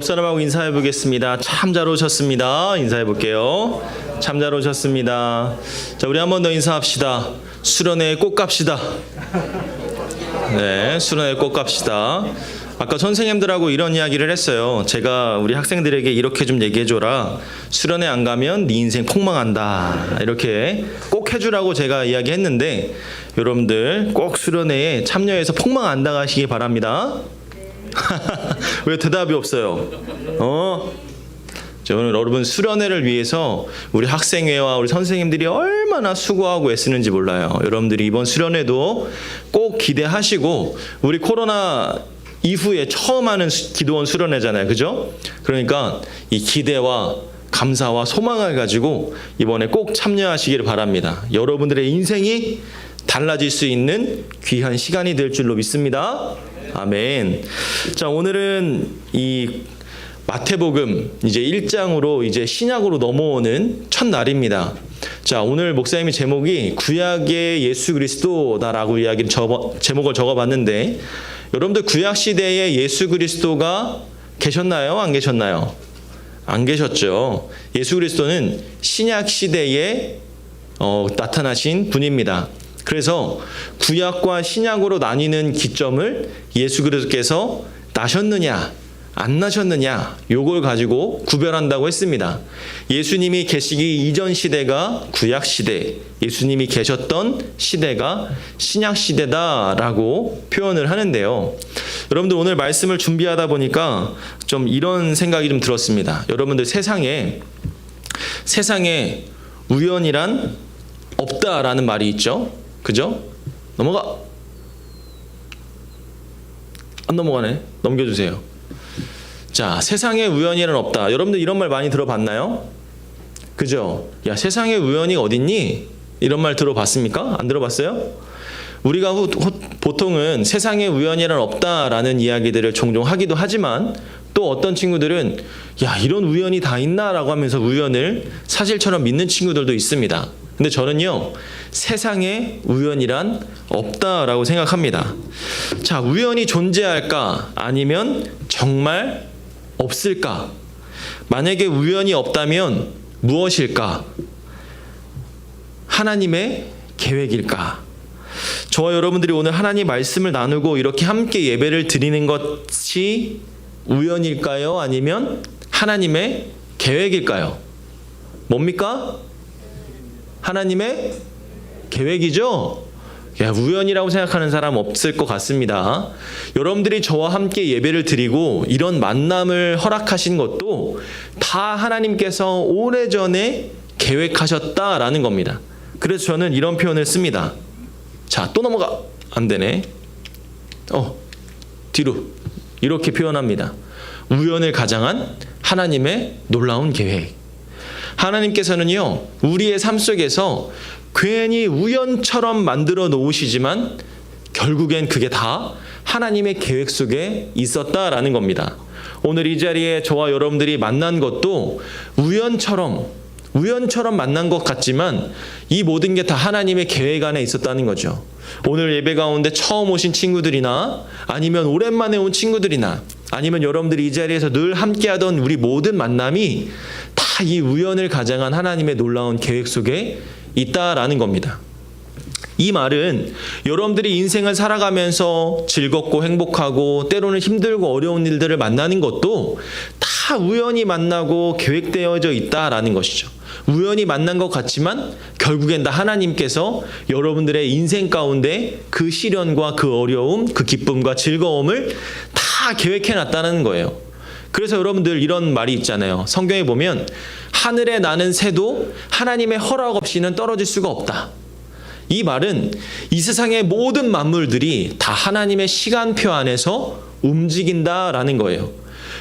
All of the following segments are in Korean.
옆 사람하고 인사해 보겠습니다. 참 잘 오셨습니다. 인사해 볼게요. 참 잘 오셨습니다. 자, 우리 한 번 더 인사합시다. 수련회 꼭 갑시다. 네, 수련회 꼭 갑시다. 아까 선생님들하고 이런 이야기를 했어요. 제가 우리 학생들에게 이렇게 좀 얘기해줘라. 수련회 안 가면 네 인생 폭망한다. 이렇게 꼭 해주라고 제가 이야기했는데 여러분들 꼭 수련회에 참여해서 폭망 안 당하시기 바랍니다. 왜 대답이 없어요? 오늘 여러분 수련회를 위해서 우리 학생회와 우리 선생님들이 얼마나 수고하고 애쓰는지 몰라요. 여러분들이 이번 수련회도 꼭 기대하시고, 우리 코로나 이후에 처음 하는 기도원 수련회잖아요. 그죠? 그러니까 이 기대와 감사와 소망을 가지고 이번에 꼭 참여하시기를 바랍니다. 여러분들의 인생이 달라질 수 있는 귀한 시간이 될 줄로 믿습니다. 아멘. 자, 오늘은 이 마태복음 이제 1장으로 이제 신약으로 넘어오는 첫날입니다. 자, 오늘 목사님이 제목이 구약의 예수 그리스도다라고 제목을 적어봤는데, 여러분들 구약 시대에 예수 그리스도가 계셨나요? 안 계셨나요? 안 계셨죠. 예수 그리스도는 신약 시대에 나타나신 분입니다. 그래서 구약과 신약으로 나뉘는 기점을 예수 그리스도께서 나셨느냐 안 나셨느냐 요걸 가지고 구별한다고 했습니다. 예수님이 계시기 이전 시대가 구약 시대, 예수님이 계셨던 시대가 신약 시대다라고 표현을 하는데요. 여러분들 오늘 말씀을 준비하다 보니까 좀 이런 생각이 좀 들었습니다. 여러분들 세상에 우연이란 없다라는 말이 있죠. 그죠? 넘어가. 안 넘어가네. 넘겨주세요. 자, 세상에 우연이란 없다. 여러분들 이런 말 많이 들어봤나요? 그죠? 야, 세상에 우연이 어딨니? 이런 말 들어봤습니까? 안 들어봤어요? 우리가 보통은 세상에 우연이란 없다라는 이야기들을 종종 하기도 하지만, 또 어떤 친구들은 야, 이런 우연이 다 있나라고 하면서 우연을 사실처럼 믿는 친구들도 있습니다. 근데 저는요, 세상에 우연이란 없다라고 생각합니다. 자, 우연이 존재할까? 아니면 정말 없을까? 만약에 우연이 없다면 무엇일까? 하나님의 계획일까? 저와 여러분들이 오늘 하나님 말씀을 나누고 이렇게 함께 예배를 드리는 것이 우연일까요? 아니면 하나님의 계획일까요? 뭡니까? 하나님의 계획이죠? 야, 우연이라고 생각하는 사람 없을 것 같습니다. 여러분들이 저와 함께 예배를 드리고 이런 만남을 허락하신 것도 다 하나님께서 오래전에 계획하셨다라는 겁니다. 그래서 저는 이런 표현을 씁니다. 자, 또 넘어가. 안 되네. 뒤로. 이렇게 표현합니다. 우연을 가장한 하나님의 놀라운 계획. 하나님께서는요, 우리의 삶 속에서 괜히 우연처럼 만들어 놓으시지만 결국엔 그게 다 하나님의 계획 속에 있었다라는 겁니다. 오늘 이 자리에 저와 여러분들이 만난 것도 우연처럼 만난 것 같지만 이 모든 게 다 하나님의 계획 안에 있었다는 거죠. 오늘 예배 가운데 처음 오신 친구들이나 아니면 오랜만에 온 친구들이나 아니면 여러분들이 이 자리에서 늘 함께하던 우리 모든 만남이 다 이 우연을 가장한 하나님의 놀라운 계획 속에 있다라는 겁니다. 이 말은 여러분들이 인생을 살아가면서 즐겁고 행복하고 때로는 힘들고 어려운 일들을 만나는 것도 다 우연히 만나고 계획되어져 있다라는 것이죠. 우연히 만난 것 같지만 결국엔 다 하나님께서 여러분들의 인생 가운데 그 시련과 그 어려움, 그 기쁨과 즐거움을 다 계획해 놨다는 거예요. 그래서 여러분들 이런 말이 있잖아요. 성경에 보면 하늘에 나는 새도 하나님의 허락 없이는 떨어질 수가 없다. 이 말은 이 세상의 모든 만물들이 다 하나님의 시간표 안에서 움직인다라는 거예요.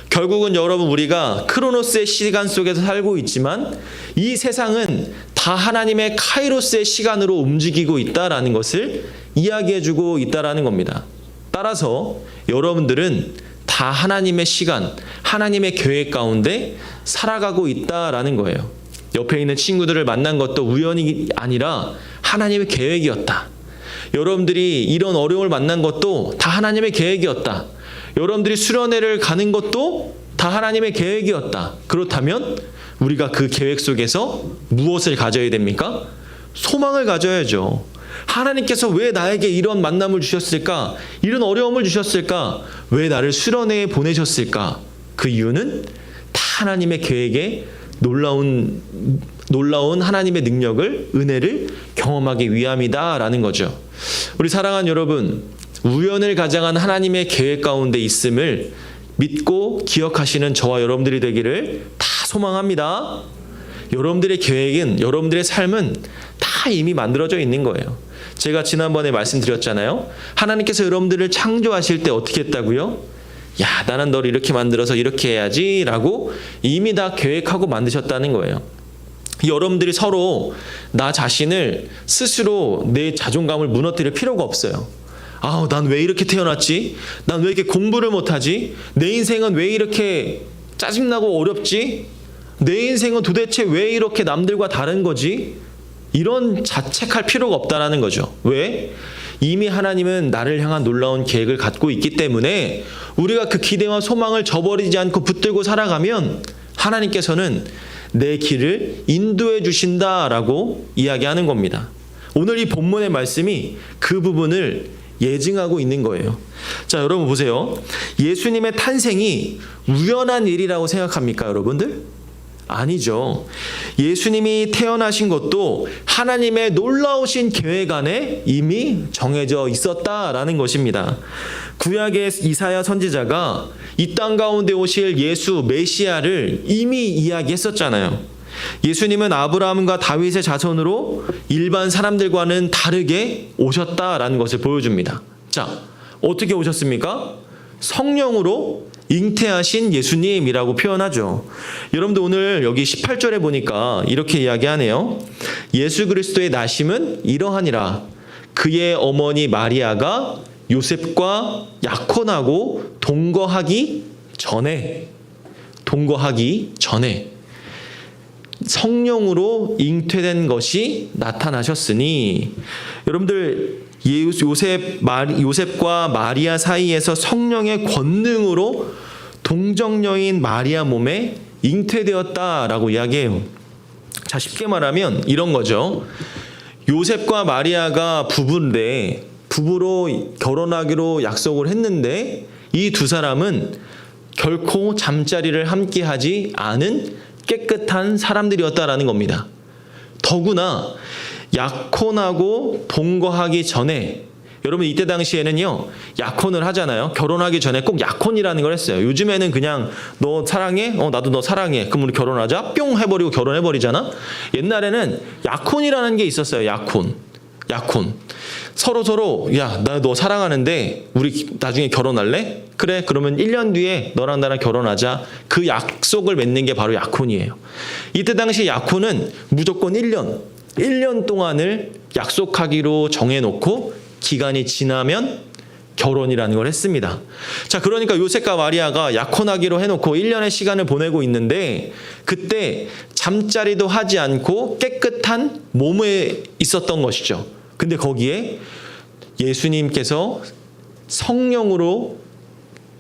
결국은 여러분, 우리가 크로노스의 시간 속에서 살고 있지만 이 세상은 다 하나님의 카이로스의 시간으로 움직이고 있다라는 것을 이야기해주고 있다라는 겁니다. 따라서 여러분들은 다 하나님의 시간, 하나님의 계획 가운데 살아가고 있다라는 거예요. 옆에 있는 친구들을 만난 것도 우연이 아니라 하나님의 계획이었다. 여러분들이 이런 어려움을 만난 것도 다 하나님의 계획이었다. 여러분들이 수련회를 가는 것도 다 하나님의 계획이었다. 그렇다면 우리가 그 계획 속에서 무엇을 가져야 됩니까? 소망을 가져야죠. 하나님께서 왜 나에게 이런 만남을 주셨을까? 이런 어려움을 주셨을까? 왜 나를 수련회에 보내셨을까? 그 이유는 다 하나님의 계획에 놀라운 하나님의 능력을, 은혜를 경험하기 위함이다라는 거죠. 우리 사랑하는 여러분, 우연을 가장한 하나님의 계획 가운데 있음을 믿고 기억하시는 저와 여러분들이 되기를 다 소망합니다. 여러분들의 계획은, 여러분들의 삶은 다 이미 만들어져 있는 거예요. 제가 지난번에 말씀드렸잖아요. 하나님께서 여러분들을 창조하실 때 어떻게 했다고요? 야, 나는 너를 이렇게 만들어서 이렇게 해야지 라고 이미 다 계획하고 만드셨다는 거예요. 여러분들이 서로 나 자신을 스스로 내 자존감을 무너뜨릴 필요가 없어요. 난 왜 이렇게 태어났지? 난 왜 이렇게 공부를 못하지? 내 인생은 왜 이렇게 짜증나고 어렵지? 내 인생은 도대체 왜 이렇게 남들과 다른 거지? 이런 자책할 필요가 없다는 거죠. 왜? 이미 하나님은 나를 향한 놀라운 계획을 갖고 있기 때문에 우리가 그 기대와 소망을 저버리지 않고 붙들고 살아가면 하나님께서는 내 길을 인도해 주신다라고 이야기하는 겁니다. 오늘 이 본문의 말씀이 그 부분을 예증하고 있는 거예요. 자, 여러분 보세요. 예수님의 탄생이 우연한 일이라고 생각합니까, 여러분들? 아니죠. 예수님이 태어나신 것도 하나님의 놀라우신 계획 안에 이미 정해져 있었다라는 것입니다. 구약의 이사야 선지자가 이 땅 가운데 오실 예수 메시아를 이미 이야기했었잖아요. 예수님은 아브라함과 다윗의 자손으로 일반 사람들과는 다르게 오셨다라는 것을 보여줍니다. 자, 어떻게 오셨습니까? 성령으로 잉태하신 예수님이라고 표현하죠. 여러분들 오늘 여기 18절에 보니까 이렇게 이야기하네요. 예수 그리스도의 나심은 이러하니라. 그의 어머니 마리아가 요셉과 약혼하고 동거하기 전에 성령으로 잉태된 것이 나타나셨으니, 여러분들 요셉과 마리아 사이에서 성령의 권능으로 동정녀인 마리아 몸에 잉태되었다라고 이야기해요. 자, 쉽게 말하면 이런 거죠. 요셉과 마리아가 부부인데 부부로 결혼하기로 약속을 했는데 이 두 사람은 결코 잠자리를 함께 하지 않은 깨끗한 사람들이었다라는 겁니다. 더구나 약혼하고 동거하기 전에, 여러분 이때 당시에는요 약혼을 하잖아요. 결혼하기 전에 꼭 약혼이라는 걸 했어요. 요즘에는 그냥 너 사랑해? 나도 너 사랑해. 그럼 우리 결혼하자. 뿅 해버리고 결혼해버리잖아. 옛날에는 약혼이라는 게 있었어요. 약혼. 서로 야, 나 너 사랑하는데 우리 나중에 결혼할래? 그래, 그러면 1년 뒤에 너랑 나랑 결혼하자. 그 약속을 맺는 게 바로 약혼이에요. 이때 당시 약혼은 무조건 1년 동안을 약속하기로 정해놓고 기간이 지나면 결혼이라는 걸 했습니다. 자, 그러니까 요셉과 마리아가 약혼하기로 해놓고 1년의 시간을 보내고 있는데 그때 잠자리도 하지 않고 깨끗한 몸에 있었던 것이죠. 근데 거기에 예수님께서 성령으로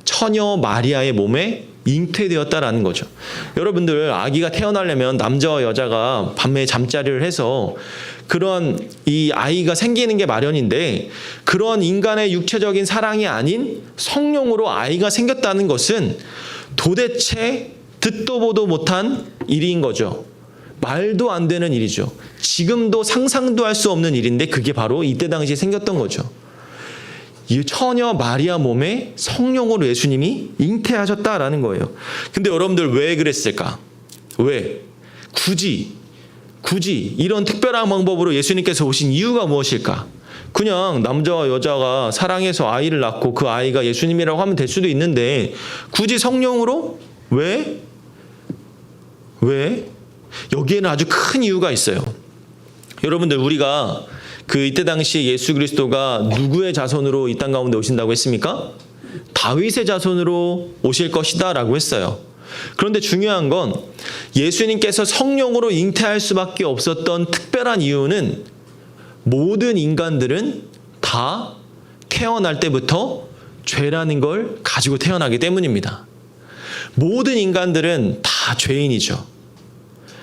처녀 마리아의 몸에 잉태되었다라는 거죠. 여러분들 아기가 태어나려면 남자와 여자가 밤에 잠자리를 해서 그런 이 아이가 생기는 게 마련인데, 그런 인간의 육체적인 사랑이 아닌 성령으로 아이가 생겼다는 것은 도대체 듣도 보도 못한 일인 거죠. 말도 안 되는 일이죠. 지금도 상상도 할 수 없는 일인데 그게 바로 이때 당시에 생겼던 거죠. 이 처녀 마리아 몸에 성령으로 예수님이 잉태하셨다라는 거예요. 근데 여러분들 왜 그랬을까? 왜? 굳이 이런 특별한 방법으로 예수님께서 오신 이유가 무엇일까? 그냥 남자와 여자가 사랑해서 아이를 낳고 그 아이가 예수님이라고 하면 될 수도 있는데 굳이 성령으로? 왜? 여기에는 아주 큰 이유가 있어요. 여러분들 우리가 이때 당시 예수 그리스도가 누구의 자손으로 이 땅 가운데 오신다고 했습니까? 다윗의 자손으로 오실 것이다 라고 했어요. 그런데 중요한 건 예수님께서 성령으로 잉태할 수밖에 없었던 특별한 이유는 모든 인간들은 다 태어날 때부터 죄라는 걸 가지고 태어나기 때문입니다. 모든 인간들은 다 죄인이죠.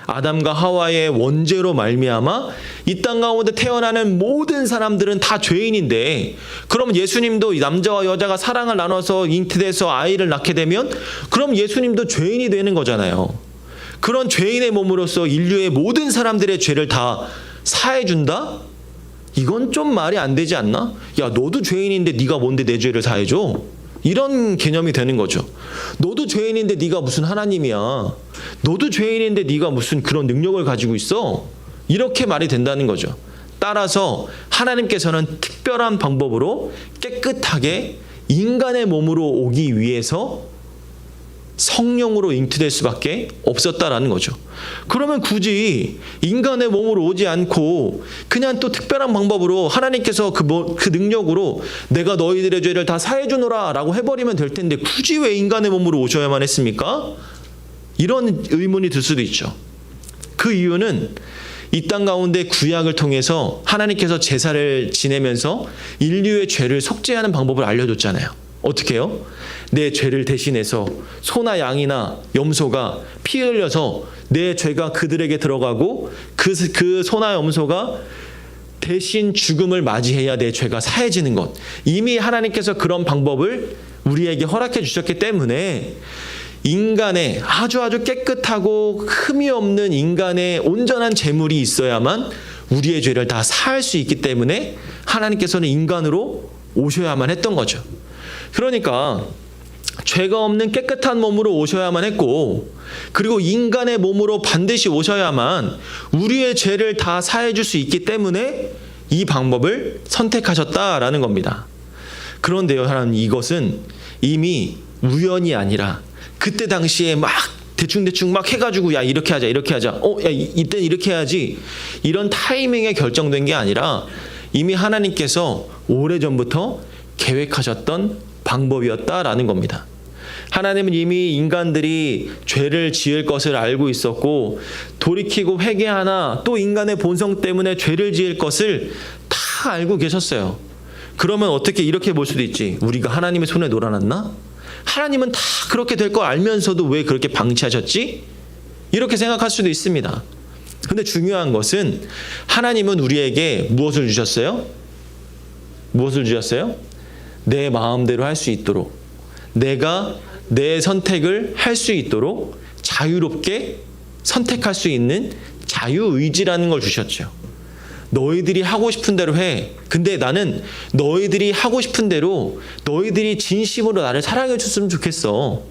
아담과 하와의 원죄로 말미암아 이 땅 가운데 태어나는 모든 사람들은 다 죄인인데, 그럼 예수님도 남자와 여자가 사랑을 나눠서 잉태돼서 아이를 낳게 되면 그럼 예수님도 죄인이 되는 거잖아요. 그런 죄인의 몸으로서 인류의 모든 사람들의 죄를 다 사해준다? 이건 좀 말이 안 되지 않나? 야, 너도 죄인인데 네가 뭔데 내 죄를 사해줘? 이런 개념이 되는 거죠. 너도 죄인인데 네가 무슨 하나님이야. 너도 죄인인데 네가 무슨 그런 능력을 가지고 있어. 이렇게 말이 된다는 거죠. 따라서 하나님께서는 특별한 방법으로 깨끗하게 인간의 몸으로 오기 위해서 성령으로 잉태될 수밖에 없었다라는 거죠. 그러면 굳이 인간의 몸으로 오지 않고 그냥 또 특별한 방법으로 하나님께서 그 능력으로 내가 너희들의 죄를 다 사해주노라 라고 해버리면 될 텐데 굳이 왜 인간의 몸으로 오셔야만 했습니까? 이런 의문이 들 수도 있죠. 그 이유는 이 땅 가운데 구약을 통해서 하나님께서 제사를 지내면서 인류의 죄를 속죄하는 방법을 알려줬잖아요. 어떻게 해요? 내 죄를 대신해서 소나 양이나 염소가 피 흘려서 내 죄가 그들에게 들어가고 그 소나 염소가 대신 죽음을 맞이해야 내 죄가 사해지는 것. 이미 하나님께서 그런 방법을 우리에게 허락해 주셨기 때문에 인간의 아주 깨끗하고 흠이 없는 인간의 온전한 제물이 있어야만 우리의 죄를 다 사할 수 있기 때문에 하나님께서는 인간으로 오셔야만 했던 거죠. 그러니까 죄가 없는 깨끗한 몸으로 오셔야만 했고, 그리고 인간의 몸으로 반드시 오셔야만 우리의 죄를 다 사해 줄 수 있기 때문에 이 방법을 선택하셨다라는 겁니다. 그런데요, 하나님, 이것은 이미 우연이 아니라 그때 당시에 막 대충 막 해가지고 야 이렇게 하자 야 이때는 이렇게 해야지 이런 타이밍에 결정된 게 아니라 이미 하나님께서 오래전부터 계획하셨던 방법이었다라는 겁니다. 하나님은 이미 인간들이 죄를 지을 것을 알고 있었고, 돌이키고 회개하나 또 인간의 본성 때문에 죄를 지을 것을 다 알고 계셨어요. 그러면 어떻게 이렇게 볼 수도 있지. 우리가 하나님의 손에 놀아났나? 하나님은 다 그렇게 될 걸 알면서도 왜 그렇게 방치하셨지? 이렇게 생각할 수도 있습니다. 근데 중요한 것은 하나님은 우리에게 무엇을 주셨어요? 무엇을 주셨어요? 내 마음대로 할 수 있도록, 내가 내 선택을 할 수 있도록 자유롭게 선택할 수 있는 자유의지라는 걸 주셨죠. 너희들이 하고 싶은 대로 해. 근데 나는 너희들이 하고 싶은 대로 너희들이 진심으로 나를 사랑해 줬으면 좋겠어.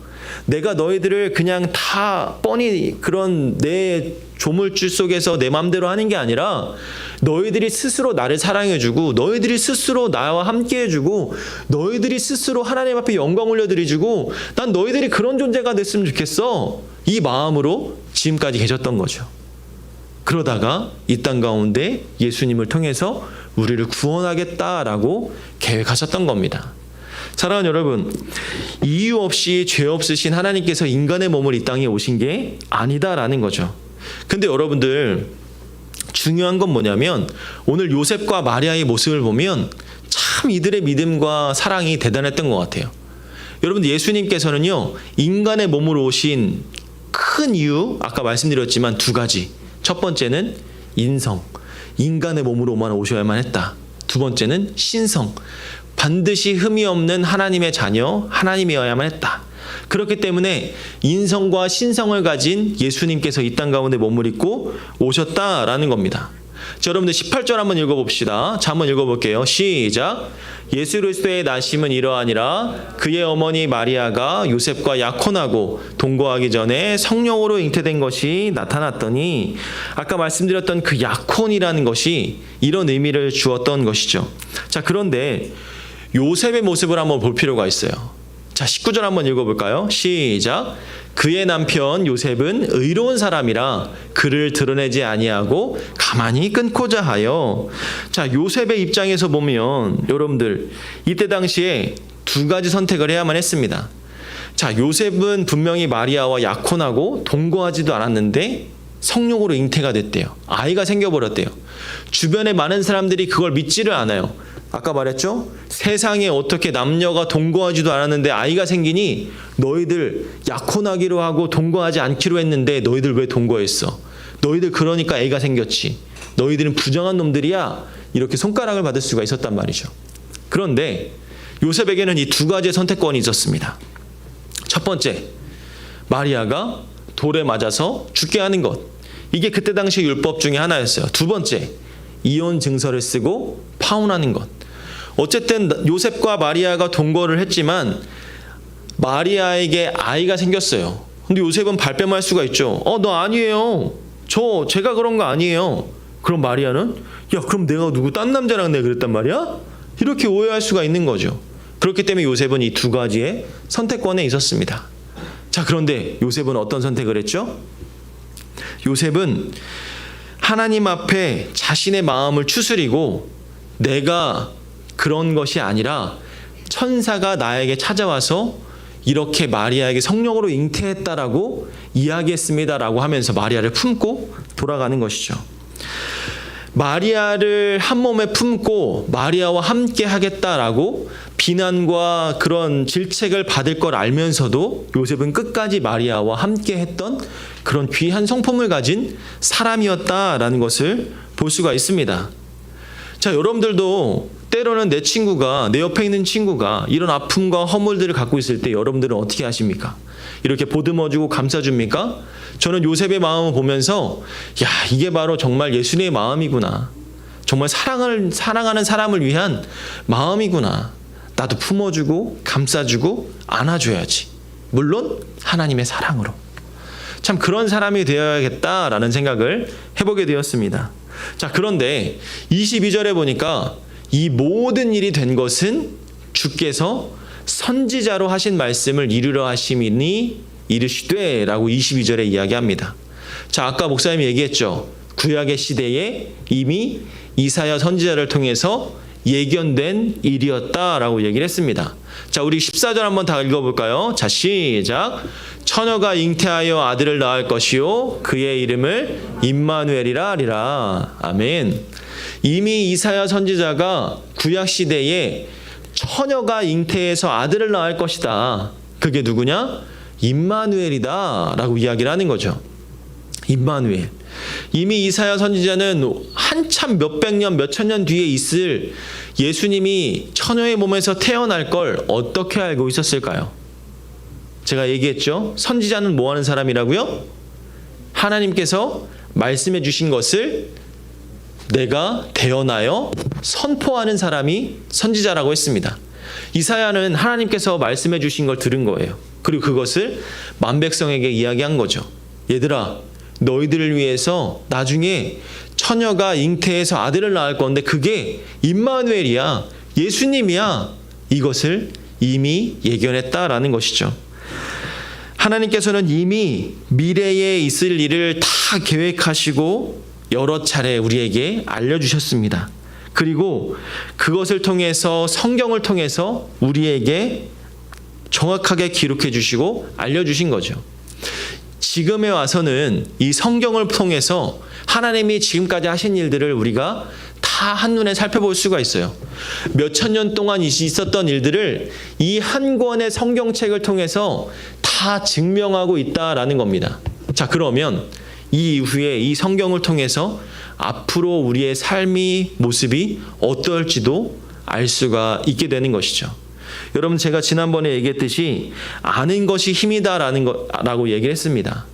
내가 너희들을 그냥 다 뻔히 그런 내 조물줄 속에서 내 마음대로 하는 게 아니라 너희들이 스스로 나를 사랑해주고, 너희들이 스스로 나와 함께해주고, 너희들이 스스로 하나님 앞에 영광 올려드리주고, 난 너희들이 그런 존재가 됐으면 좋겠어. 이 마음으로 지금까지 계셨던 거죠. 그러다가 이 땅 가운데 예수님을 통해서 우리를 구원하겠다라고 계획하셨던 겁니다. 사랑하는 여러분, 이유 없이 죄 없으신 하나님께서 인간의 몸을 이 땅에 오신 게 아니다라는 거죠. 근데 여러분들, 중요한 건 뭐냐면 오늘 요셉과 마리아의 모습을 보면 참 이들의 믿음과 사랑이 대단했던 것 같아요. 여러분들, 예수님께서는요, 인간의 몸으로 오신 큰 이유, 아까 말씀드렸지만 두 가지. 첫 번째는 인성, 인간의 몸으로만 오셔야만 했다. 두 번째는 신성, 반드시 흠이 없는 하나님의 자녀, 하나님이어야만 했다. 그렇기 때문에 인성과 신성을 가진 예수님께서 이 땅 가운데 몸을 입고 오셨다라는 겁니다. 자, 여러분들 18절 한번 읽어봅시다. 자, 한번 읽어볼게요. 시작. 예수 그리스도의 나심은 이러하니라. 그의 어머니 마리아가 요셉과 약혼하고 동거하기 전에 성령으로 잉태된 것이 나타났더니, 아까 말씀드렸던 그 약혼이라는 것이 이런 의미를 주었던 것이죠. 자, 그런데 요셉의 모습을 한번 볼 필요가 있어요. 자, 19절 한번 읽어볼까요? 시작. 그의 남편 요셉은 의로운 사람이라 그를 드러내지 아니하고 가만히 끊고자 하여. 자, 요셉의 입장에서 보면 여러분들, 이때 당시에 두 가지 선택을 해야만 했습니다. 자, 요셉은 분명히 마리아와 약혼하고 동거하지도 않았는데 성령으로 잉태가 됐대요. 아이가 생겨버렸대요. 주변에 많은 사람들이 그걸 믿지를 않아요. 아까 말했죠? 세상에 어떻게 남녀가 동거하지도 않았는데 아이가 생기니 너희들 약혼하기로 하고 동거하지 않기로 했는데 너희들 왜 동거했어? 너희들 그러니까 애가 생겼지. 너희들은 부정한 놈들이야. 이렇게 손가락을 받을 수가 있었단 말이죠. 그런데 요셉에게는 이 두 가지의 선택권이 있었습니다. 첫 번째, 마리아가 돌에 맞아서 죽게 하는 것. 이게 그때 당시 율법 중에 하나였어요. 두 번째, 이혼 증서를 쓰고 파혼하는 것. 어쨌든 요셉과 마리아가 동거를 했지만 마리아에게 아이가 생겼어요. 근데 요셉은 발뺌할 수가 있죠. 너 아니에요. 제가 그런 거 아니에요. 그럼 마리아는 야, 그럼 내가 누구 딴 남자랑 내가 그랬단 말이야? 이렇게 오해할 수가 있는 거죠. 그렇기 때문에 요셉은 이 두 가지의 선택권에 있었습니다. 자, 그런데 요셉은 어떤 선택을 했죠? 요셉은 하나님 앞에 자신의 마음을 추스리고 내가 그런 것이 아니라 천사가 나에게 찾아와서 이렇게 마리아에게 성령으로 잉태했다라고 이야기했습니다라고 하면서 마리아를 품고 돌아가는 것이죠. 마리아를 한 몸에 품고 마리아와 함께 하겠다라고 비난과 그런 질책을 받을 걸 알면서도 요셉은 끝까지 마리아와 함께 했던 그런 귀한 성품을 가진 사람이었다라는 것을 볼 수가 있습니다. 자, 여러분들도 때로는 내 옆에 있는 친구가 이런 아픔과 허물들을 갖고 있을 때 여러분들은 어떻게 하십니까? 이렇게 보듬어주고 감싸줍니까? 저는 요셉의 마음을 보면서 야, 이게 바로 정말 예수님의 마음이구나. 정말 사랑하는 사람을 위한 마음이구나. 나도 품어주고 감싸주고 안아줘야지. 물론 하나님의 사랑으로. 참 그런 사람이 되어야겠다라는 생각을 해보게 되었습니다. 자, 그런데 22절에 보니까 이 모든 일이 된 것은 주께서 선지자로 하신 말씀을 이루려 하심이니 이르시되 라고 22절에 이야기합니다. 자, 아까 목사님이 얘기했죠. 구약의 시대에 이미 이사야 선지자를 통해서 예견된 일이었다라고 얘기를 했습니다. 자, 우리 14절 한번 다 읽어볼까요? 자, 시작. 처녀가 잉태하여 아들을 낳을 것이요 그의 이름을 임마누엘이라 하리라. 아멘. 이미 이사야 선지자가 구약 시대에 처녀가 잉태해서 아들을 낳을 것이다. 그게 누구냐? 임마누엘이다 라고 이야기를 하는 거죠. 임마누엘. 이미 이사야 선지자는 한참 몇백 년, 몇천 년 뒤에 있을 예수님이 처녀의 몸에서 태어날 걸 어떻게 알고 있었을까요? 제가 얘기했죠. 선지자는 뭐 하는 사람이라고요? 하나님께서 말씀해 주신 것을 내가 대언하여 선포하는 사람이 선지자라고 했습니다. 이사야는 하나님께서 말씀해 주신 걸 들은 거예요. 그리고 그것을 만백성에게 이야기한 거죠. 얘들아, 너희들을 위해서 나중에 처녀가 잉태해서 아들을 낳을 건데 그게 임마누엘이야. 예수님이야. 이것을 이미 예견했다라는 것이죠. 하나님께서는 이미 미래에 있을 일을 다 계획하시고 여러 차례 우리에게 알려주셨습니다. 그리고 그것을 통해서 성경을 통해서 우리에게 정확하게 기록해 주시고 알려주신 거죠. 지금에 와서는 이 성경을 통해서 하나님이 지금까지 하신 일들을 우리가 다 한눈에 살펴볼 수가 있어요. 몇천 년 동안 있었던 일들을 이 한 권의 성경책을 통해서 다 증명하고 있다라는 겁니다. 자, 그러면 이 이후에 이 성경을 통해서 앞으로 우리의 삶의 모습이 어떨지도 알 수가 있게 되는 것이죠. 여러분, 제가 지난번에 얘기했듯이 아는 것이 힘이다라고 얘기를 했습니다.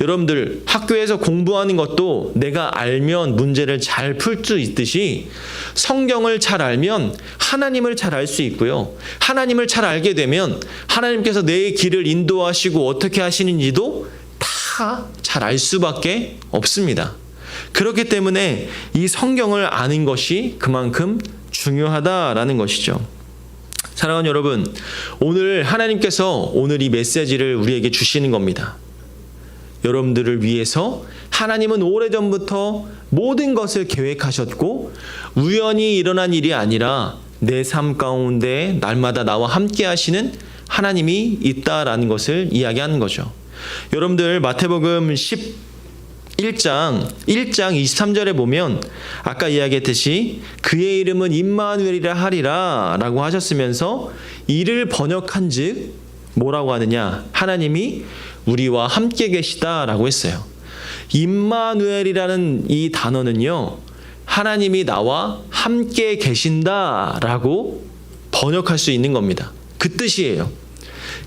여러분들 학교에서 공부하는 것도 내가 알면 문제를 잘 풀 수 있듯이 성경을 잘 알면 하나님을 잘 알 수 있고요. 하나님을 잘 알게 되면 하나님께서 내 길을 인도하시고 어떻게 하시는지도 다 잘 알 수밖에 없습니다. 그렇기 때문에 이 성경을 아는 것이 그만큼 중요하다라는 것이죠. 사랑하는 여러분, 오늘 하나님께서 오늘 이 메시지를 우리에게 주시는 겁니다. 여러분들을 위해서 하나님은 오래전부터 모든 것을 계획하셨고 우연히 일어난 일이 아니라 내 삶 가운데 날마다 나와 함께 하시는 하나님이 있다라는 것을 이야기하는 거죠. 여러분들 마태복음 1장 23절에 보면 아까 이야기했듯이 그의 이름은 임마누엘이라 하리라 라고 하셨으면서 이를 번역한 즉 뭐라고 하느냐, 하나님이 우리와 함께 계시다 라고 했어요. 임마누엘이라는 이 단어는요, 하나님이 나와 함께 계신다 라고 번역할 수 있는 겁니다. 그 뜻이에요.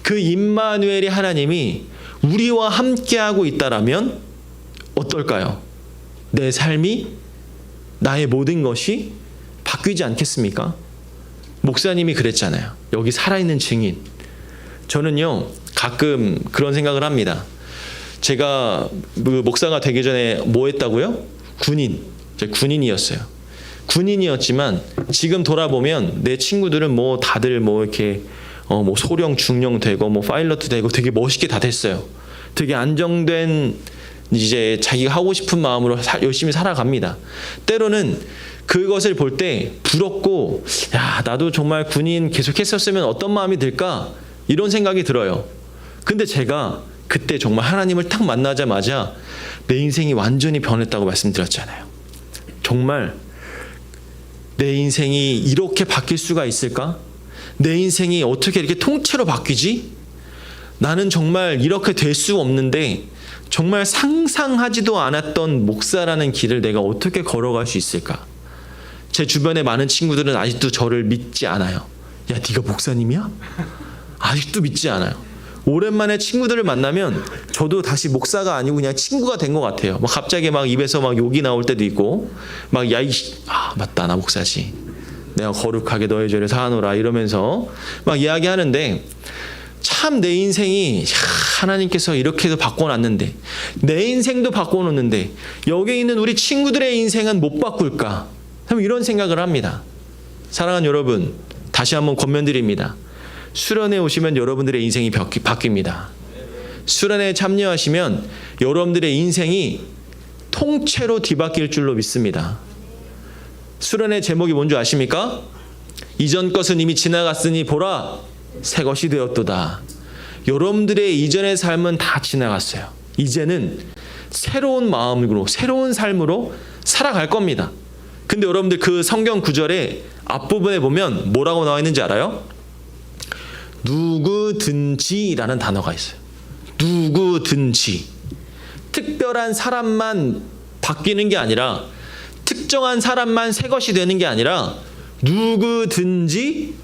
그 임마누엘이 하나님이 우리와 함께하고 있다라면 어떨까요? 내 삶이, 나의 모든 것이 바뀌지 않겠습니까? 목사님이 그랬잖아요. 여기 살아있는 증인. 저는요, 가끔 그런 생각을 합니다. 제가 목사가 되기 전에 뭐 했다고요? 군인이었어요. 군인이었지만 지금 돌아보면 내 친구들은 뭐 다들 뭐 이렇게 뭐 소령, 중령 되고 뭐 파일럿 되고 되게 멋있게 다 됐어요. 되게 안정된 이제 자기가 하고 싶은 마음으로 열심히 살아갑니다. 때로는 그것을 볼 때 부럽고, 야, 나도 정말 군인 계속 했었으면 어떤 마음이 들까? 이런 생각이 들어요. 근데 제가 그때 정말 하나님을 딱 만나자마자 내 인생이 완전히 변했다고 말씀드렸잖아요. 정말 내 인생이 이렇게 바뀔 수가 있을까? 내 인생이 어떻게 이렇게 통째로 바뀌지? 나는 정말 이렇게 될 수 없는데 정말 상상하지도 않았던 목사라는 길을 내가 어떻게 걸어갈 수 있을까? 제 주변에 많은 친구들은 아직도 저를 믿지 않아요. 야, 네가 목사님이야? 아직도 믿지 않아요. 오랜만에 친구들을 만나면 저도 다시 목사가 아니고 그냥 친구가 된 것 같아요. 막 갑자기 막 입에서 막 욕이 나올 때도 있고, 막 맞다, 나 목사지. 내가 거룩하게 너의 죄를 사하노라 이러면서 막 이야기하는데, 참 내 인생이 하나님께서 이렇게도 바꿔놨는데, 내 인생도 바꿔놓는데 여기 있는 우리 친구들의 인생은 못 바꿀까? 이런 생각을 합니다. 사랑하는 여러분, 다시 한번 권면드립니다. 수련회 오시면 여러분들의 인생이 바뀝니다. 수련회에 참여하시면 여러분들의 인생이 통째로 뒤바뀔 줄로 믿습니다. 수련회 제목이 뭔지 아십니까? 이전 것은 이미 지나갔으니 보라, 새 것이 되었도다. 여러분들의 이전의 삶은 다 지나갔어요. 이제는 새로운 마음으로, 새로운 삶으로 살아갈 겁니다. 근데 여러분들 그 성경 구절의 앞부분에 보면 뭐라고 나와 있는지 알아요? 누구든지라는 단어가 있어요. 누구든지. 특별한 사람만 바뀌는 게 아니라, 특정한 사람만 새 것이 되는 게 아니라 누구든지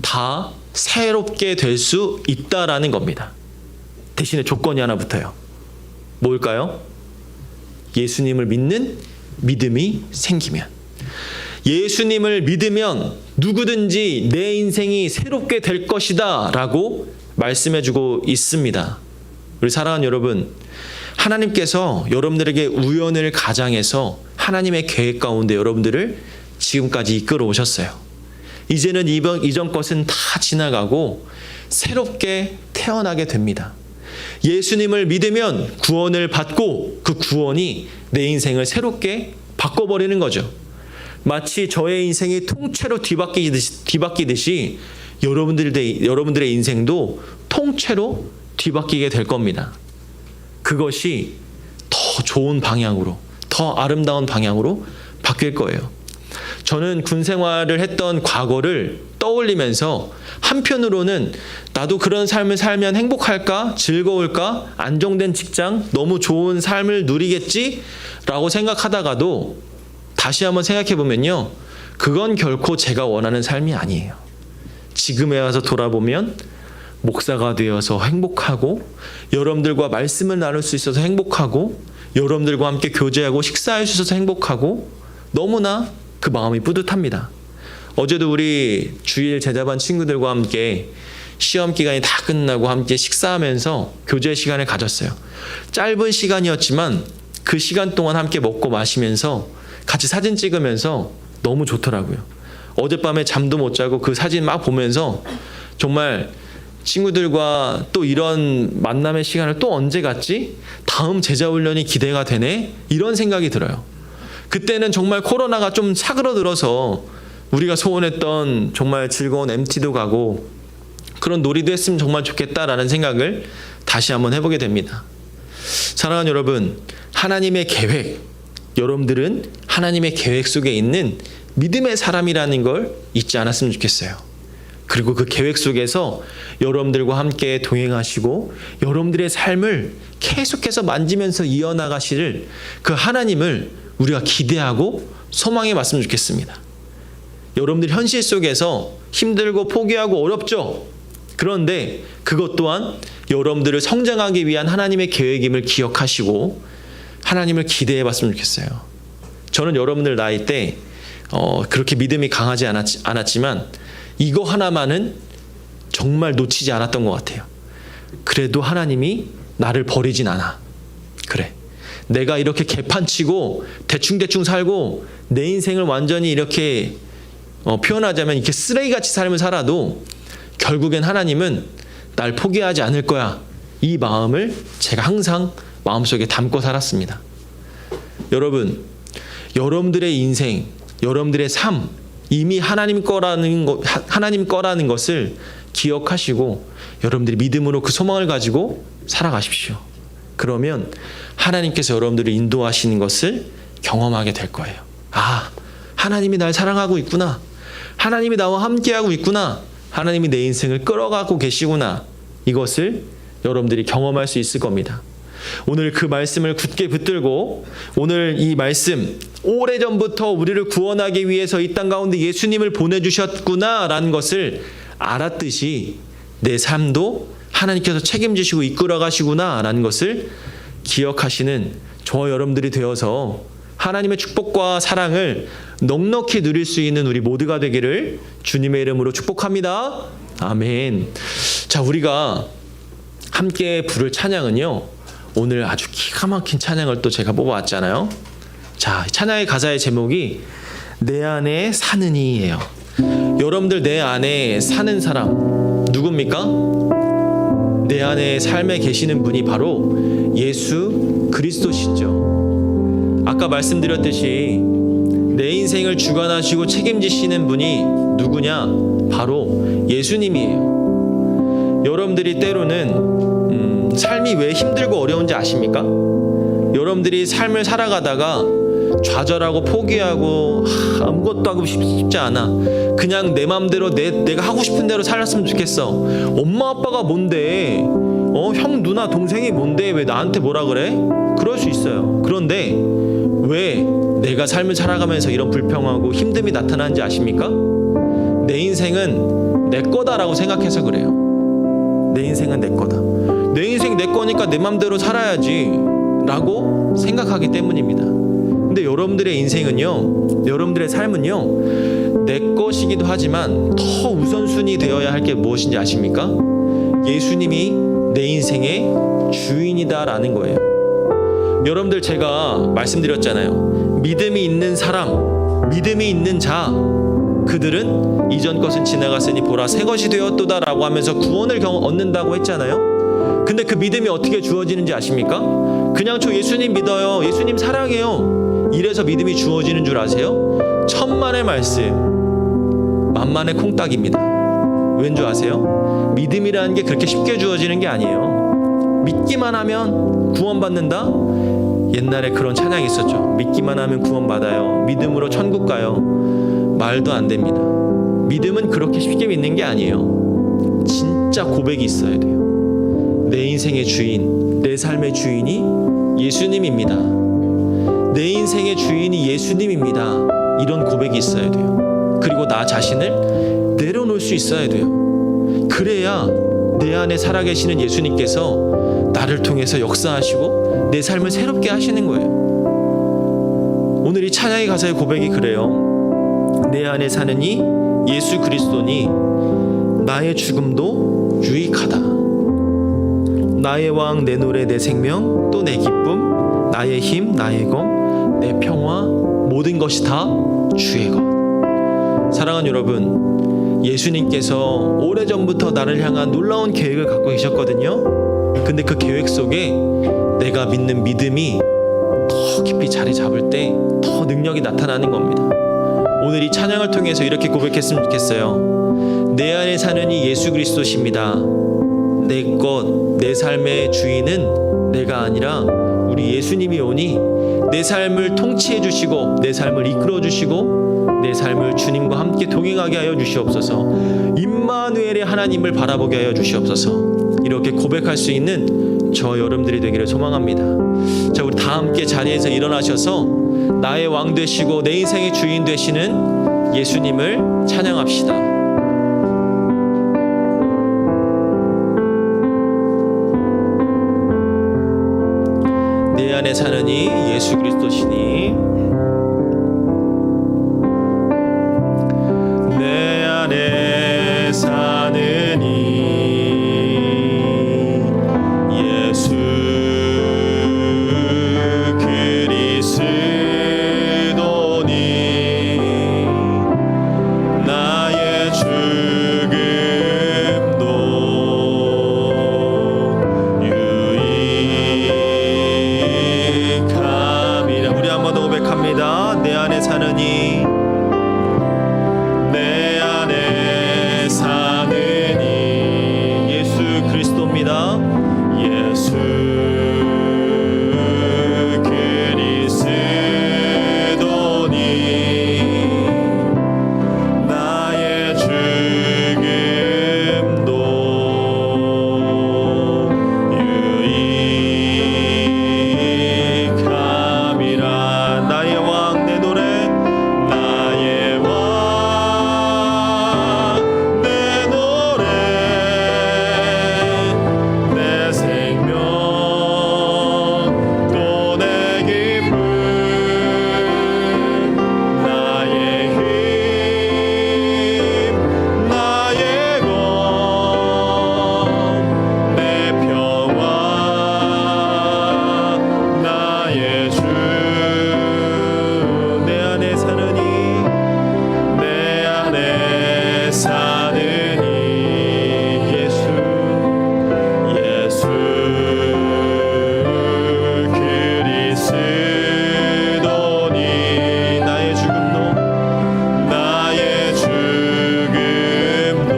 다 새롭게 될 수 있다라는 겁니다. 대신에 조건이 하나 붙어요. 뭘까요? 예수님을 믿는 믿음이 생기면. 예수님을 믿으면 누구든지 내 인생이 새롭게 될 것이다 라고 말씀해주고 있습니다. 우리 사랑하는 여러분, 하나님께서 여러분들에게 우연을 가장해서 하나님의 계획 가운데 여러분들을 지금까지 이끌어 오셨어요. 이제는 이전 것은 다 지나가고 새롭게 태어나게 됩니다. 예수님을 믿으면 구원을 받고 그 구원이 내 인생을 새롭게 바꿔버리는 거죠. 마치 저의 인생이 통째로 뒤바뀌듯이 여러분들의 인생도 통째로 뒤바뀌게 될 겁니다. 그것이 더 좋은 방향으로, 더 아름다운 방향으로 바뀔 거예요. 저는 군 생활을 했던 과거를 떠올리면서 한편으로는 나도 그런 삶을 살면 행복할까? 즐거울까? 안정된 직장? 너무 좋은 삶을 누리겠지? 라고 생각하다가도 다시 한번 생각해 보면요, 그건 결코 제가 원하는 삶이 아니에요. 지금에 와서 돌아보면 목사가 되어서 행복하고, 여러분들과 말씀을 나눌 수 있어서 행복하고, 여러분들과 함께 교제하고 식사할 수 있어서 행복하고, 너무나 그 마음이 뿌듯합니다. 어제도 우리 주일 제자반 친구들과 함께 시험 기간이 다 끝나고 함께 식사하면서 교제 시간을 가졌어요. 짧은 시간이었지만 그 시간 동안 함께 먹고 마시면서 같이 사진 찍으면서 너무 좋더라고요. 어젯밤에 잠도 못 자고 그 사진 막 보면서 정말 친구들과 또 이런 만남의 시간을 또 언제 갖지? 다음 제자훈련이 기대가 되네? 이런 생각이 들어요. 그때는 정말 코로나가 좀 사그러들어서 우리가 소원했던 정말 즐거운 MT도 가고 그런 놀이도 했으면 정말 좋겠다라는 생각을 다시 한번 해보게 됩니다. 사랑하는 여러분, 하나님의 계획, 여러분들은 하나님의 계획 속에 있는 믿음의 사람이라는 걸 잊지 않았으면 좋겠어요. 그리고 그 계획 속에서 여러분들과 함께 동행하시고 여러분들의 삶을 계속해서 만지면서 이어나가실 그 하나님을 우리가 기대하고 소망해 봤으면 좋겠습니다. 여러분들 현실 속에서 힘들고 포기하고 어렵죠. 그런데 그것 또한 여러분들을 성장하기 위한 하나님의 계획임을 기억하시고 하나님을 기대해 봤으면 좋겠어요. 저는 여러분들 나이 때 그렇게 믿음이 강하지 않았지만 이거 하나만은 정말 놓치지 않았던 것 같아요. 그래도 하나님이 나를 버리진 않아. 그래. 내가 이렇게 개판치고 대충대충 살고 내 인생을 완전히 이렇게 표현하자면 이렇게 쓰레기같이 삶을 살아도 결국엔 하나님은 날 포기하지 않을 거야. 이 마음을 제가 항상 마음속에 담고 살았습니다. 여러분, 여러분들의 인생, 여러분들의 삶 이미 하나님 거라는 것을 기억하시고 여러분들이 믿음으로 그 소망을 가지고 살아가십시오. 그러면 하나님께서 여러분들을 인도하시는 것을 경험하게 될 거예요. 아, 하나님이 날 사랑하고 있구나. 하나님이 나와 함께하고 있구나. 하나님이 내 인생을 끌어가고 계시구나. 이것을 여러분들이 경험할 수 있을 겁니다. 오늘 그 말씀을 굳게 붙들고 오늘 이 말씀 오래전부터 우리를 구원하기 위해서 이 땅 가운데 예수님을 보내주셨구나라는 것을 알았듯이 내 삶도 하나님께서 책임지시고 이끌어 가시구나라는 것을 기억하시는 저와 여러분들이 되어서 하나님의 축복과 사랑을 넉넉히 누릴 수 있는 우리 모두가 되기를 주님의 이름으로 축복합니다. 아멘. 자, 우리가 함께 부를 찬양은요, 오늘 아주 기가 막힌 찬양을 또 제가 뽑아왔잖아요. 자, 찬양의 가사의 제목이 내 안에 사는 이예요. 여러분들 내 안에 사는 사람 누굽니까? 내 안에 삶에 계시는 분이 바로 예수 그리스도시죠. 아까 말씀드렸듯이 내 인생을 주관하시고 책임지시는 분이 누구냐? 바로 예수님이에요. 여러분들이 때로는 삶이 왜 힘들고 어려운지 아십니까? 여러분들이 삶을 살아가다가 좌절하고 포기하고 아무것도 하고 싶지 않아. 그냥 내 맘대로 내가 하고 싶은 대로 살았으면 좋겠어. 엄마 아빠가 뭔데? 형 누나 동생이 뭔데? 왜 나한테 뭐라 그래? 그럴 수 있어요. 그런데 왜 내가 삶을 살아가면서 이런 불평하고 힘듦이 나타나는지 아십니까? 내 인생은 내 거다라고 생각해서 그래요. 내 인생은 내 거다. 내 인생 내 거니까 내 맘대로 살아야지 라고 생각하기 때문입니다. 근데 여러분들의 인생은요, 여러분들의 삶은요, 내 것이기도 하지만 더 우선순위 되어야 할 게 무엇인지 아십니까? 예수님이 내 인생의 주인이다라는 거예요. 여러분들 제가 말씀드렸잖아요. 믿음이 있는 사람, 믿음이 있는 자, 그들은 이전 것은 지나갔으니 보라 새 것이 되었도다라고 하면서 구원을 얻는다고 했잖아요. 근데 그 믿음이 어떻게 주어지는지 아십니까? 그냥 저 예수님 믿어요, 예수님 사랑해요, 이래서 믿음이 주어지는 줄 아세요? 천만의 말씀 만만의 콩딱입니다. 왠 줄 아세요? 믿음이라는 게 그렇게 쉽게 주어지는 게 아니에요. 믿기만 하면 구원받는다? 옛날에 그런 찬양이 있었죠. 믿기만 하면 구원받아요, 믿음으로 천국 가요. 말도 안 됩니다. 믿음은 그렇게 쉽게 믿는 게 아니에요. 진짜 고백이 있어야 돼요. 내 인생의 주인, 내 삶의 주인이 예수님입니다. 내 인생의 주인이 예수님입니다. 이런 고백이 있어야 돼요. 그리고 나 자신을 내려놓을 수 있어야 돼요. 그래야 내 안에 살아계시는 예수님께서 나를 통해서 역사하시고 내 삶을 새롭게 하시는 거예요. 오늘 이 찬양의 가사의 고백이 그래요. 내 안에 사는 이 예수 그리스도니 나의 죽음도 유익하다. 나의 왕, 내 노래, 내 생명, 또 내 기쁨, 나의 힘, 나의 검, 내 평화, 모든 것이 다 주의 것. 사랑하는 여러분, 예수님께서 오래전부터 나를 향한 놀라운 계획을 갖고 계셨거든요. 근데 그 계획 속에 내가 믿는 믿음이 더 깊이 자리 잡을 때 더 능력이 나타나는 겁니다. 오늘 이 찬양을 통해서 이렇게 고백했으면 좋겠어요. 내 안에 사는 이 예수 그리스도십니다. 내 것, 내 삶의 주인은 내가 아니라 우리 우리 예수님이 오니 내 삶을 통치해 주시고 내 삶을 이끌어 주시고 내 삶을 주님과 함께 동행하게 하여 주시옵소서. 임마누엘의 하나님을 바라보게 하여 주시옵소서. 이렇게 고백할 수 있는 저 여러분들이 되기를 소망합니다. 자, 우리 다 함께 자리에서 일어나셔서 나의 왕 되시고 내 인생의 주인 되시는 예수님을 찬양합시다. 내 안에 사는 이 예수 그리스도시니 내 안에 사는 이 예수 그리스도니 나의 죽음도 유익함이라. 우리 한 번 더 고백합니다. 내 안에 사는 이 내 안에 사는 이 예수 그리스도입니다. 예수 그리스도니 나의 죽음도 유익함이라. 나의 왕 내 노래 나의 왕 내 노래 내 생명 또 내 기쁨 나의 힘 나의 것 내 평화 나의 주 내 안에 사는 이 내 안에 사는 이 예수 예수 그리스도니 나의 죽음도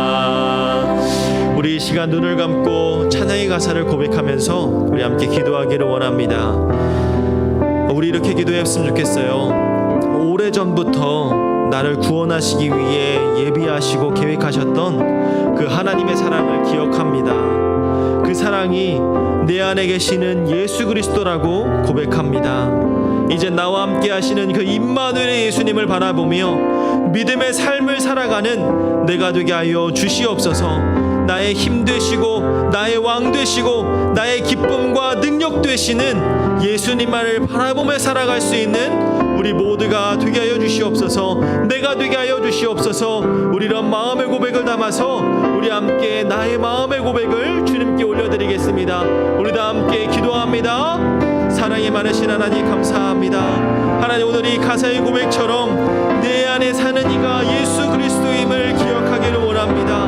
유익함이라. 우리 이 시간 눈을 감고 찬양의 가사를 고백하면서 우리 함께 기도하기를 원합니다. 우리 이렇게 기도했으면 좋겠어요. 오래전부터 나를 구원하시기 위해 예비하시고 계획하셨던 그 하나님의 사랑을 기억합니다. 그 사랑이 내 안에 계시는 예수 그리스도라고 고백합니다. 이제 나와 함께 하시는 그 임마누엘의 예수님을 바라보며 믿음의 삶을 살아가는 내가 되게 하여 주시옵소서. 나의 힘 되시고 나의 왕 되시고 나의 기쁨과 능력 되시는 예수님만을 바라보며 살아갈 수 있는 우리 모두가 되게 하여 주시옵소서. 내가 되게 하여 주시옵소서. 우리 이런 마음의 고백을 담아서 우리 함께 나의 마음의 고백을 주님께 올려드리겠습니다. 우리 다 함께 기도합니다. 사랑이 많으신 하나님 감사합니다. 하나님, 오늘 이 가사의 고백처럼 내 안에 사는 이가 예수 그리스도임을 기억하기를 원합니다.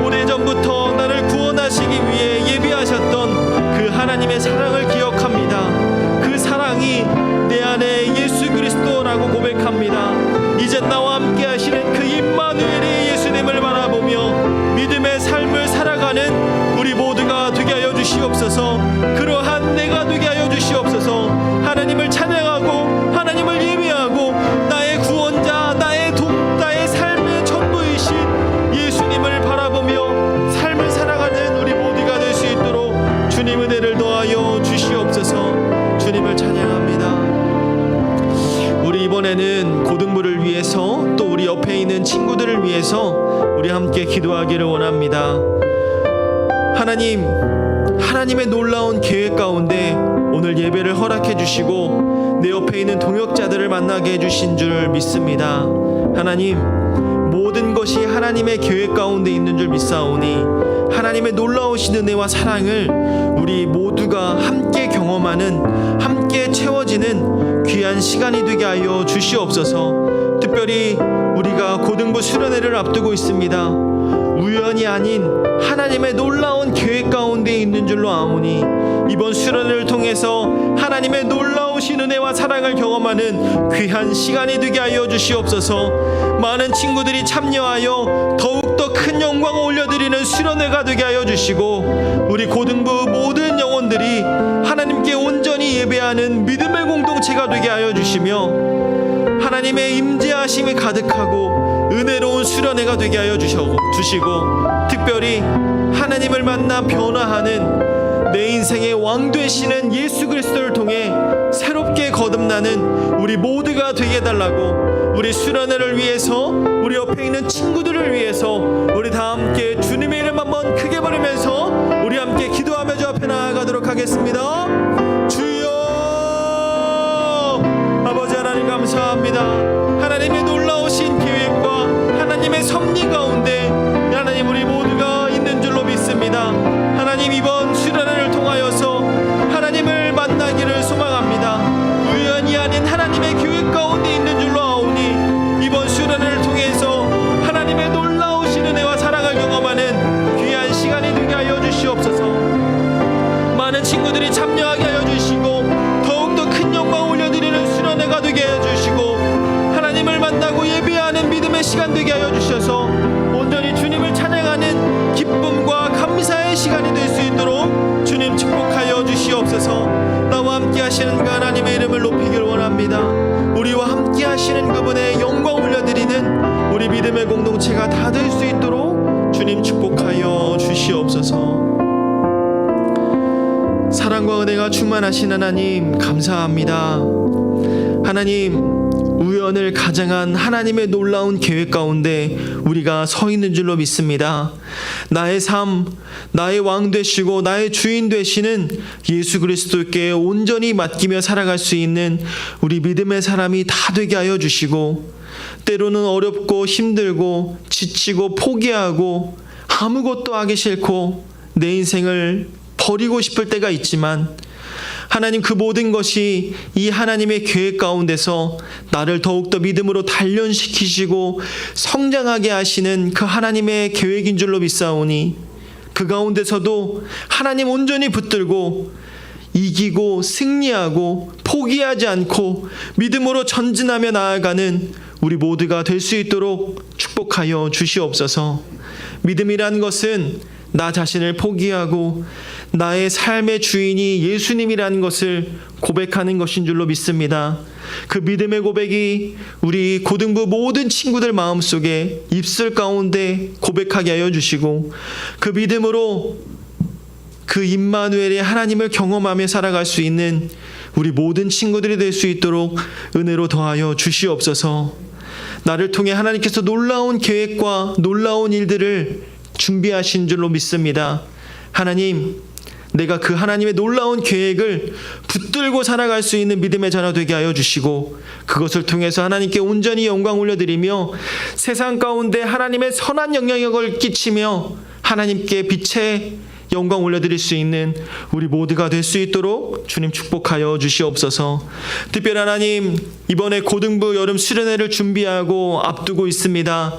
오래전부터 나를 구원하시기 위해 예비하셨던 그 하나님의 사랑을 기억합니다. 그 사랑이 내 안에 예수 그리스도라고 고백합니다. 이제 나와 함께 하시는 그 임마누엘의 예수님을 바라보며 믿음의 삶을 살아가는 우리 모두가 되게 하여 주시옵소서. 그러한 내가 되게 하여 주시옵소서. 하나님을 찬양하고 하나님을 예배하고 나의 구원자 나의 삶의 전부이신 예수님을 바라보며 삶을 살아가는 우리 모두가 될 수 있도록 주님 은혜를 더하여 주시옵소서. 주님을 찬양합니다. 우리 이번에는 고등부를 위해서 또 우리 옆에 있는 친구들을 위해서 우리 함께 기도하기를 원합니다. 하나님의 놀라운 계획 가운데 오늘 예배를 허락해 주시고 내 옆에 있는 동역자들을 만나게 해주신 줄 믿습니다. 하나님, 모든 것이 하나님의 계획 가운데 있는 줄 믿사오니 하나님의 놀라우신 은혜와 사랑을 우리 모두가 함께 경험하는, 함께 채워지는 귀한 시간이 되게 하여 주시옵소서. 특별히 우리가 고등부 수련회를 앞두고 있습니다. 우연이 아닌 하나님의 놀라운 계획 가운데 있는 줄로 아오니 이번 수련회를 통해서 하나님의 놀라우신 은혜와 사랑을 경험하는 귀한 시간이 되게 하여 주시옵소서. 많은 친구들이 참여하여 더욱더 큰 영광을 올려드리는 수련회가 되게 하여 주시고, 우리 고등부 모든 영혼들이 하나님께 온전히 예배하는 믿음의 공동체가 되게 하여 주시며, 하나님의 임재하심이 가득하고 은혜로운 수련회가 되게 하여 주시고, 특별히 하나님을 만나 변화하는 내 인생의 왕 되시는 예수 그리스도를 통해 새롭게 거듭나는 우리 모두가 되게 해달라고, 우리 수련회를 위해서, 우리 옆에 있는 친구들을 위해서 우리 다 함께 주님의 이름 한번 크게 부르면서 우리 함께 기도하며 주 앞에 나아가도록 하겠습니다. 주여, 아버지 하나님 감사합니다. 하나님의 놀라우신 계획과 하나님의 섭리 가운데 하나님 우리 모두가 있는 줄로 믿습니다. 하나님, 이번 수련회를 통하여서 하나님을 만나기를 소망합니다. 우연이 아닌 하나님의 계획 가운데 있는 줄로 아오니, 이번 수련회를 통해서 하나님의 놀라우신 은혜와 사랑을 경험하는 귀한 시간이 되게 하여 주시옵소서. 많은 친구들이 참여하게 하여 주시고 더욱더 큰 영광 올려드리는 수련회가 되게 하여 주시고, 하나님을 만나고 예배하는 믿음의 시간 되게 하여 주셔서 온전히 주님을 찬양하는 기쁨과 감사의 시간이 될 수 있도록 주님 축복하여 주시옵소서. 나와 함께 하시는 그 하나님의 이름을 높이길 원합니다. 우리와 함께 하시는 그분의 영광 올려드리는 우리 믿음의 공동체가 다 될 수 있도록 주님 축복하여 주시옵소서. 사랑과 은혜가 충만하신 하나님 감사합니다. 하나님, 우연을 가장한 하나님의 놀라운 계획 가운데 우리가 서 있는 줄로 믿습니다. 나의 삶, 나의 왕 되시고 나의 주인 되시는 예수 그리스도께 온전히 맡기며 살아갈 수 있는 우리 믿음의 사람이 다 되게 하여 주시고, 때로는 어렵고 힘들고 지치고 포기하고 아무것도 하기 싫고 내 인생을 버리고 싶을 때가 있지만, 하나님, 그 모든 것이 이 하나님의 계획 가운데서 나를 더욱더 믿음으로 단련시키시고 성장하게 하시는 그 하나님의 계획인 줄로 믿사오니, 그 가운데서도 하나님 온전히 붙들고 이기고 승리하고 포기하지 않고 믿음으로 전진하며 나아가는 우리 모두가 될 수 있도록 축복하여 주시옵소서. 믿음이란 것은 나 자신을 포기하고 나의 삶의 주인이 예수님이라는 것을 고백하는 것인 줄로 믿습니다. 그 믿음의 고백이 우리 고등부 모든 친구들 마음속에 입술 가운데 고백하게 하여 주시고, 그 믿음으로 그 임마누엘의 하나님을 경험하며 살아갈 수 있는 우리 모든 친구들이 될 수 있도록 은혜로 더하여 주시옵소서. 나를 통해 하나님께서 놀라운 계획과 놀라운 일들을 준비하신 줄로 믿습니다. 하나님, 내가 그 하나님의 놀라운 계획을 붙들고 살아갈 수 있는 믿음의 자녀 되게 하여 주시고, 그것을 통해서 하나님께 온전히 영광 올려드리며 세상 가운데 하나님의 선한 영향력을 끼치며 하나님께 빛의 영광 올려드릴 수 있는 우리 모두가 될 수 있도록 주님 축복하여 주시옵소서. 특별히 하나님, 이번에 고등부 여름 수련회를 준비하고 앞두고 있습니다.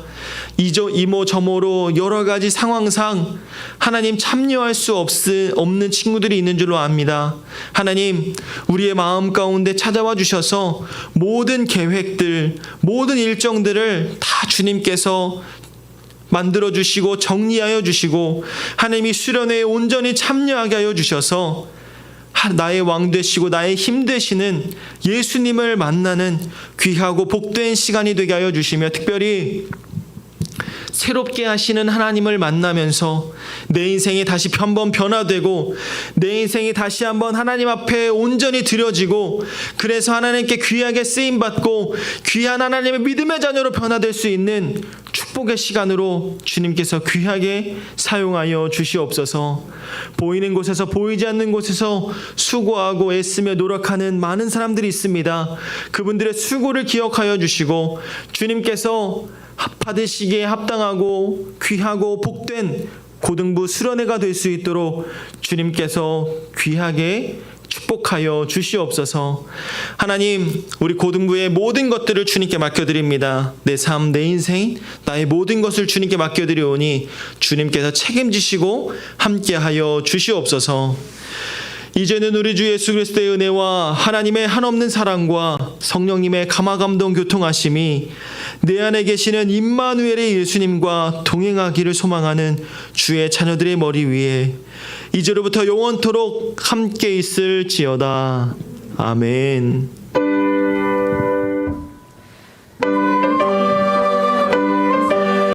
이모 저모로 여러 가지 상황상 하나님 참여할 수 없는 친구들이 있는 줄로 압니다. 하나님, 우리의 마음 가운데 찾아와 주셔서 모든 계획들, 모든 일정들을 다 주님께서 만들어 주시고 정리하여 주시고, 하나님이 수련회에 온전히 참여하게 하여 주셔서 나의 왕 되시고 나의 힘 되시는 예수님을 만나는 귀하고 복된 시간이 되게 하여 주시며, 특별히 새롭게 하시는 하나님을 만나면서 내 인생이 다시 한번 변화되고 내 인생이 다시 한번 하나님 앞에 온전히 드려지고, 그래서 하나님께 귀하게 쓰임받고 귀한 하나님의 믿음의 자녀로 변화될 수 있는 축복의 시간으로 주님께서 귀하게 사용하여 주시옵소서. 보이는 곳에서 보이지 않는 곳에서 수고하고 애쓰며 노력하는 많은 사람들이 있습니다. 그분들의 수고를 기억하여 주시고, 주님께서 받으시기에 합당하고 귀하고 복된 고등부 수련회가 될 수 있도록 주님께서 귀하게 축복하여 주시옵소서. 하나님, 우리 고등부의 모든 것들을 주님께 맡겨드립니다. 내 삶, 내 인생, 나의 모든 것을 주님께 맡겨드리오니 주님께서 책임지시고 함께하여 주시옵소서. 이제는 우리 주 예수 그리스도의 은혜와 하나님의 한없는 사랑과 성령님의 감화감동 교통하심이 내 안에 계시는 임마누엘의 예수님과 동행하기를 소망하는 주의 자녀들의 머리 위에 이제로부터 영원토록 함께 있을지어다. 아멘.